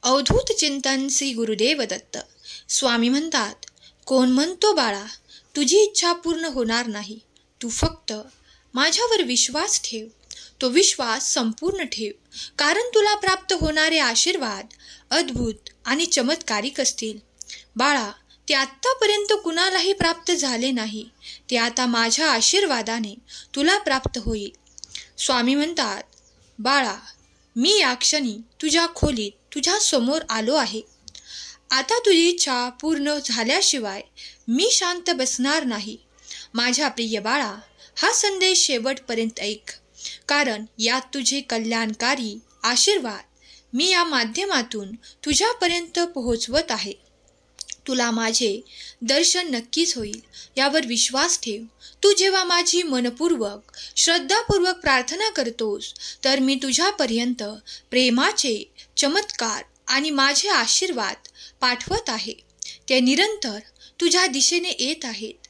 अवधूत चिंतन श्री गुरुदेव दत्त. स्वामी म्हणतात, कोण म्हणतो बाळा तुझी इच्छा पूर्ण होणार नाही. तू फक्त माझ्यावर विश्वास ठेव. तो विश्वास संपूर्ण ठेव, कारण तुला प्राप्त होणारे आशीर्वाद अद्भुत आणि चमत्कारिक असतील. बाळा, ते आत्तापर्यंत कुणालाही प्राप्त झाले नाही. ते आता माझ्या आशीर्वादाने तुला प्राप्त होईल. स्वामी म्हणतात, बाळा, मी या क्षणी तुझ्या खोलीत तुझ्या समोर आलो आहे. आता तुझी इच्छा पूर्ण झाल्याशिवाय मी शांत बसणार नाही. माझ्या प्रिय बाळा, हा संदेश शेवटपर्यंत ऐक, कारण यात तुझे कल्याणकारी आशीर्वाद मी या माध्यमातून तुझ्यापर्यंत पोहोचवत आहे. तुला माझे दर्शन नक्कीच होईल, यावर विश्वास ठेव. तू जेव्हा माझी मनपूर्वक श्रद्धापूर्वक प्रार्थना करतोस, तर मी तुझ्यापर्यंत प्रेमाचे चमत्कार आणि माझे आशीर्वाद पाठवत आहे. ते निरंतर तुझ्या दिशेने येत आहेत.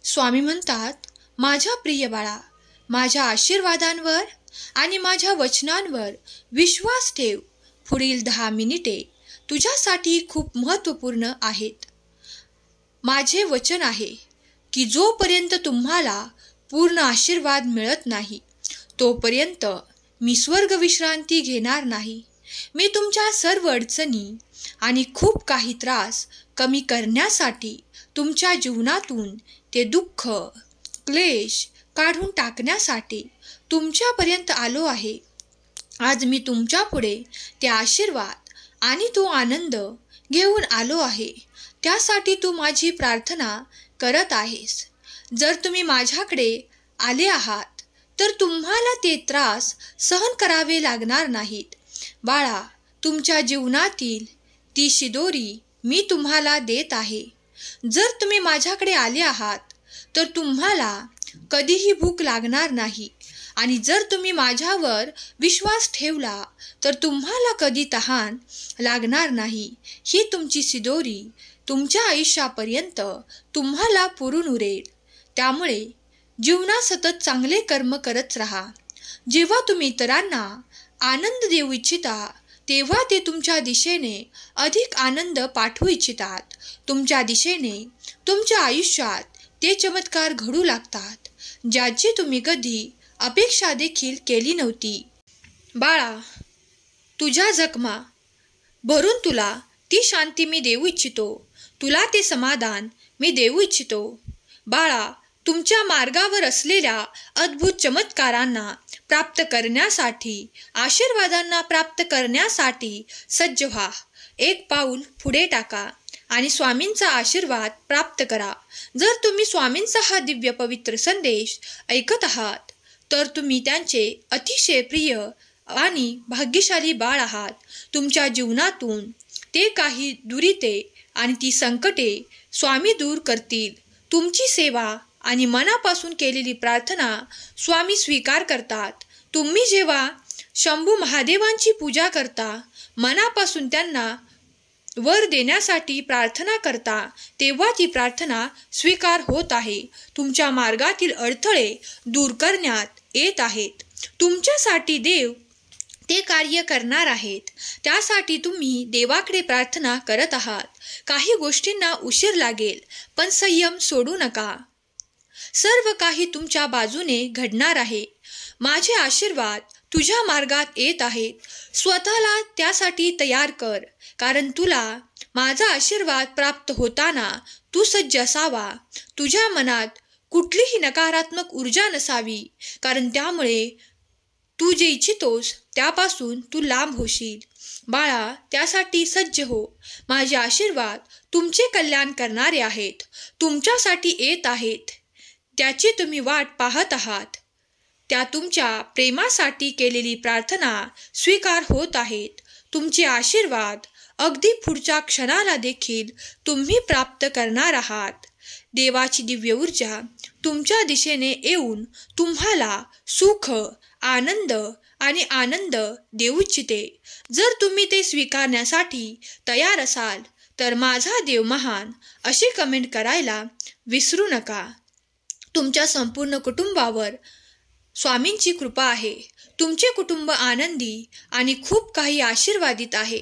स्वामी म्हणतात, माझ्या प्रिय बाळा, माझ्या आशीर्वादांवर आणि माझ्या वचनांवर विश्वास ठेव. पुढील 10 मिनिटे तुझ्यासाठी खूप महत्त्वपूर्ण आहेत. माझे वचन आहे की जोपर्यंत तुम्हाला पूर्ण आशीर्वाद मिळत नाही, तोपर्यंत मी स्वर्ग विश्रांती घेणार नाही. मी तुमच्या सर्व अडचणी आणि खूप काही त्रास कमी करण्यासाठी तुमच्या जीवनातून ते दुःख, क्लेश काढून टाकण्यासाठी तुमच्यापर्यंत आलो आहे. आज मी तुमच्या पुढे ते आशीर्वाद आणि तो आनंद घेऊन आलो आहे. त्यासाठी तू माझी प्रार्थना करत आहेस. जर तुम्ही माझ्याकडे आले आहात, तर तुम्हाला ते त्रास सहन करावे लागणार नाहीत. बाळा, तुमच्या जीवनातील ती शिदोरी मी तुम्हाला देत आहे. जर तुम्ही माझ्याकडे आले आहात, तर तुम्हाला कधीही भूक लागणार नाही. आणि जर तुम्ही माझ्यावर विश्वास ठेवला, तर तुम्हाला कधी तहान लागणार नाही. ही तुमची शिदोरी तुमच्या आयुष्यापर्यंत तुम्हाला पुरून उरेल. त्यामुळे जीवनात सतत चांगले कर्म करत राहा. जेव्हा तुम्ही इतरांना आनंद देऊ इच्छिता, तेव्हा ते तुमच्या दिशेने अधिक आनंद पाठवू इच्छितात. तुमच्या दिशेने तुमच्या आयुष्यात ते चमत्कार घडू लागतात, ज्याची तुम्ही कधी अपेक्षा देखील केली नव्हती. बाळा, तुझ्या जखमा भरून तुला ती शांती मी देऊ इच्छितो. तुला ते समाधान मी देऊ इच्छितो. बाळा, तुमच्या मार्गावर असलेल्या अद्भुत चमत्कारांना प्राप्त करण्यासाठी, आशीर्वादांना प्राप्त करण्यासाठी सज्ज व्हा. एक पाऊल पुढे टाका आणि स्वामींचा आशीर्वाद प्राप्त करा. जर तुम्ही स्वामींचा हा दिव्य पवित्र संदेश ऐकत आहात, तर तुम्ही त्यांचे अतिशय प्रिय आणि भाग्यशाली बाळ आहात. तुमच्या जीवनातून ते काही दुरिते आणि ती संकटे स्वामी दूर करतील. तुमची सेवा आणि मनापासून केलेली प्रार्थना स्वामी स्वीकार करतात. तुम्ही जेव्हा शंभू महादेवांची पूजा करता, मनापासून त्यांना वर देण्यासाठी प्रार्थना करता, तेव्हा ती प्रार्थना स्वीकार होत आहे. तुमच्या मार्गातील अडथळे दूर करण्यात येत आहेत. तुमच्यासाठी देव ते कार्य करणार आहेत. त्यासाठी तुम्ही देवाकडे प्रार्थना करत आहात. काही गोष्टींना उशीर लागेल, पण संयम सोडू नका. सर्व काही तुमच्या बाजूने घडणार आहे. माझे आशीर्वाद तुझ्या मार्गात येत आहेत. स्वतःला त्यासाठी तयार कर, कारण तुला माझा आशीर्वाद प्राप्त होताना तू सज्ज असावा. तुझ्या मनात कुठलीही नकारात्मक ऊर्जा नसावी, कारण त्यामुळे तू जे इच्छितोस त्यापासून तू लांब होशील. बाळा, त्यासाठी सज्ज हो. माझे आशीर्वाद तुमचे कल्याण करणारे आहेत. तुमच्यासाठी येत आहेत. त्याची तुम्ही वाट पाहत आहात. त्या तुमच्या प्रेमासाठी केलेली प्रार्थना स्वीकार होत आहेत. तुमचे आशीर्वाद अगदी पुढच्या क्षणाला देखील तुम्ही प्राप्त करणार आहात. देवाची दिव्य ऊर्जा तुमच्या दिशेने येऊन तुम्हाला सुख, आनंद आणि आनंद देऊ इच्छिते. जर तुम्ही ते स्वीकारण्यासाठी तयार असाल, तर माझा देव महान अशी कमेंट करायला विसरू नका. तुमच्या संपूर्ण कुटुंबावर स्वामींची कृपा आहे. तुमचे कुटुंब आनंदी आणि खूप काही आशीर्वादित आहे.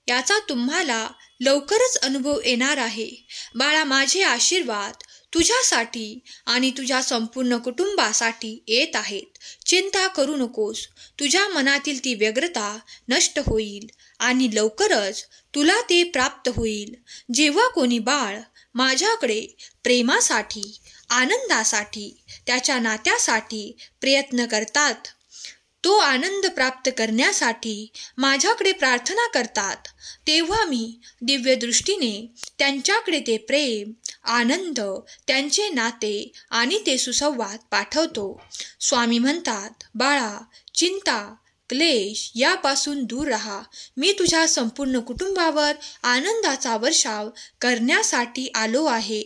याचा तुम्हाला लवकरच अनुभव येणार आहे. बाळा, माझे आशीर्वाद तुझ्यासाठी आणि तुझ्या संपूर्ण कुटुंबासाठी येत आहेत. चिंता करू नकोस. तुझ्या मनातील ती व्यग्रता नष्ट होईल आणि लवकरच तुला ते प्राप्त होईल. जेव्हा कोणी बाळ माझ्याकडे प्रेमासाठी, आनंदासाठी, त्याच्या नात्यासाठी प्रयत्न करतात, तो आनंद प्राप्त करण्यासाठी माझ्याकडे प्रार्थना करतात, तेव्हा मी दिव्य दृष्टीने त्यांच्याकडे ते प्रेम, आनंद, त्यांचे नाते आणि ते सुसंवाद पाठवतो. स्वामी म्हणतात, बाळा, चिंता, क्लेश यापासून दूर राहा. मी तुझ्या संपूर्ण कुटुंबावर आनंदाचा वर्षाव करण्यासाठी आलो आहे.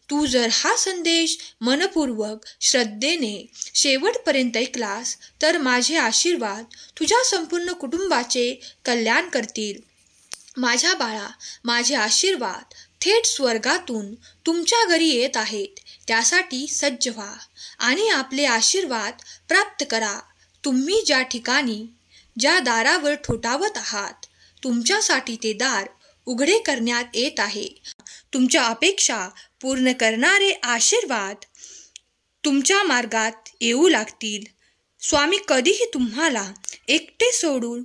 तू जर हा संदेश मनपूर्वक श्रद्धेने शेवटपर्यंत ऐकलास तर माझे आशीर्वाद तुझ्या संपूर्ण कुटुंबाचे कल्याण करतील. माझ्या बाळा, माझे आशीर्वाद थेट स्वर्गातून तुमच्या घरी येत आहेत. त्यासाठी सज्ज व्हा आणि आपले आशीर्वाद प्राप्त करा. तुम्ही ज्या ठिकाणी, ज्या दारावर ठोठावत आहात, तुमच्यासाठी ते दार उघडे करण्यात येत आहे. तुमच्या अपेक्षा पूर्ण करणारे आशीर्वाद तुमच्या मार्गात येऊ लागतील. स्वामी कधीही तुम्हाला एकटे सोडू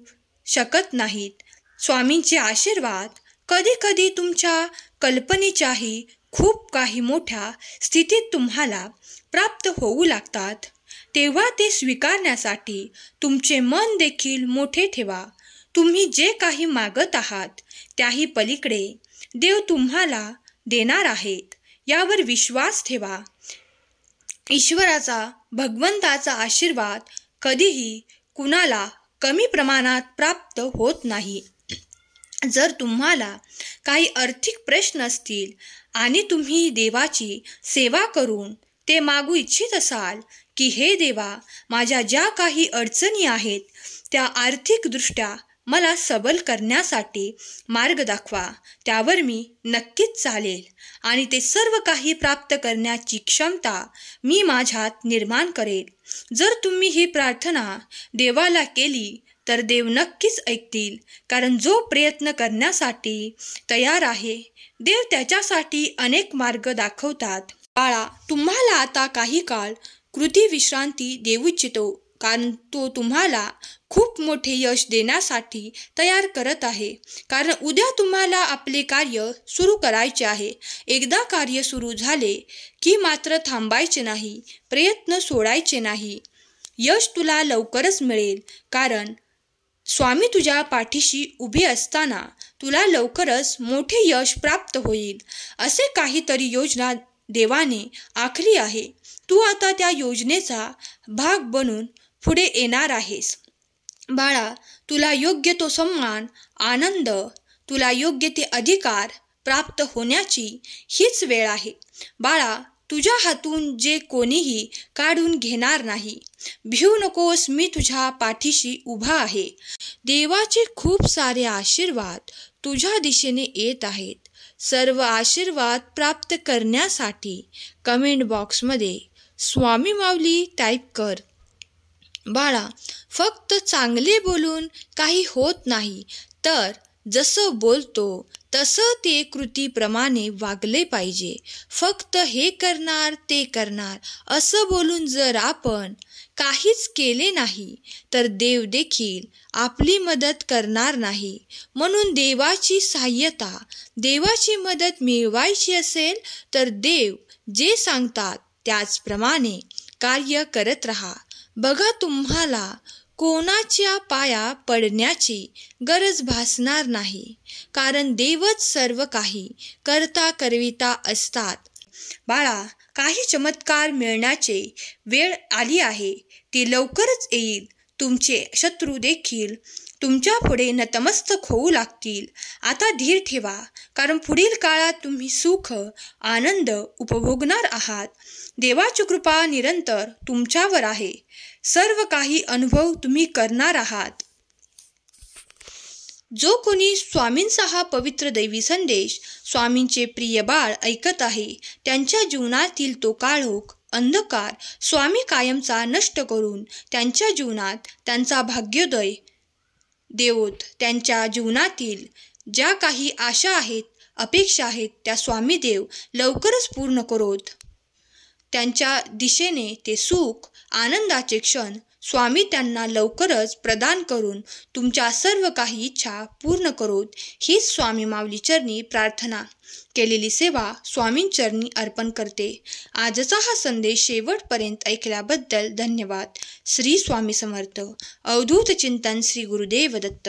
शकत नाहीत. स्वामींचे आशीर्वाद कधी कधी तुमच्या कल्पनेच्याही खूप काही मोठ्या स्थितीत तुम्हाला प्राप्त होऊ लागतात. तेव्हा ते स्वीकारण्यासाठी तुमचे मन देखील मोठे ठेवा. तुम्ही जे काही मागत आहात त्याही पलीकडे देव तुम्हाला देणार आहेत, यावर विश्वास ठेवा. ईश्वराचा, भगवंताचा आशीर्वाद कधीही कुणाला कमी प्रमाणात प्राप्त होत नाही. जर तुम्हाला काही आर्थिक प्रश्न असतील आणि तुम्ही देवाची सेवा करून ते मागू इच्छित असाल की हे देवा, माझ्या ज्या काही अडचणी आहेत त्या आर्थिकदृष्ट्या मला सबल करण्यासाठी मार्ग दाखवा, त्यावर मी नक्कीच चालेल आणि ते सर्व काही प्राप्त करण्याची क्षमता मी माझ्यात निर्माण करेल. जर तुम्ही ही प्रार्थना देवाला केली तर देव नक्कीच ऐकतील, कारण जो प्रयत्न करण्यासाठी तयार आहे देव त्याच्यासाठी अनेक मार्ग दाखवतात. बाळा, तुम्हाला आता काही काळ कृती विश्रांती देऊ इच्छितो, कारण तो तुम्हाला खूप मोठे यश देण्यासाठी तयार करत आहे. कारण उद्या तुम्हाला आपले कार्य सुरू करायचे आहे. एकदा कार्य सुरू झाले की मात्र थांबायचे नाही, प्रयत्न सोडायचे नाही. यश तुला लवकरच मिळेल, कारण स्वामी तुझ्या पाठीशी उभे असताना तुला लवकरच मोठे यश प्राप्त होईल. असे काहीतरी योजना देवाने आखली आहे. तू आता त्या योजनेचा भाग बनून पुढे येणार आहेस. बाळा, तुला योग्य तो सन्मान, आनंद, तुला योग्य ते अधिकार प्राप्त होण्याची हीच वेळ आहे. बाळा, तुझ्या हातून जे कोणीही काढून घेणार नाही. भिऊ नकोस, मी तुझ्या पाठीशी उभा आहे. देवाचे खूप सारे आशीर्वाद तुझ्या दिशेने येत आहेत. सर्व आशीर्वाद प्राप्त करण्यासाठी कमेंट बॉक्समध्ये स्वामी माऊली टाईप कर. बाळा, फक्त चांगले बोलून काही होत नाही, तर जसं बोलतो तसं ते कृतीप्रमाणे वागले पाहिजे. फक्त हे करणार ते करणार असं बोलून जर आपण काहीच केले नाही तर देव देखील आपली मदत करणार नाही. म्हणून देवाची सहाय्यता, देवाची मदत मिळवायची असेल तर देव जे सांगतात त्याचप्रमाणे कार्य करत राहा. बघा, तुम्हाला कोणाच्या पाया पडण्याची गरज भासणार नाही, कारण देवच सर्व काही करता करविता असतात. बाळा, काही चमत्कार मिळण्याची वेळ आली आहे, ती लवकरच येईल. तुमचे शत्रू देखील तुमच्या पुढे नतमस्तक होऊ लागतील. आता धीर ठेवा, कारण पुढील काळात तुम्ही सुख, आनंद उपभोगणार आहात. देवाची कृपा निरंतर तुमच्यावर आहे. सर्व काही अनुभव तुम्ही करणार आहात. जो कोणी स्वामींचा हा पवित्र दैवी संदेश, स्वामींचे प्रिय बाळ ऐकत आहे, त्यांच्या जीवनातील तो काळोख, अंधकार स्वामी कायमचा नष्ट करून त्यांच्या जीवनात त्यांचा भाग्योदय देवोत. त्यांच्या जीवनातील ज्या काही आशा आहेत, अपेक्षा आहेत, त्या स्वामी देव लवकरच पूर्ण करोत. त्यांच्या दिशेने ते सुख, आनंदाचे क्षण स्वामी त्यांना लवकरच प्रदान करून तुमच्या सर्व काही इच्छा पूर्ण करोत. हीच स्वामी माऊली चरणी प्रार्थना. केलेली सेवा स्वामींचरणी अर्पण करते. आजचा हा संदेश शेवटपर्यंत ऐकल्याबद्दल धन्यवाद. श्री स्वामी समर्थ. अवधूत चिंतन श्री गुरुदेव दत्त.